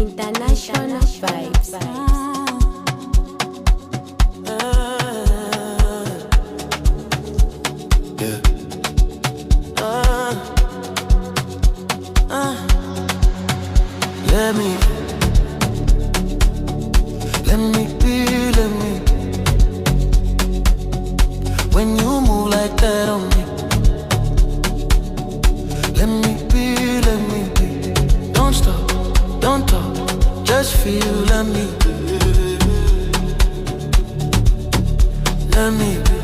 International vibes. Yeah. Let me be, let me. When you move like that on me, let me be. Don't stop, don't talk, just feel, let me be.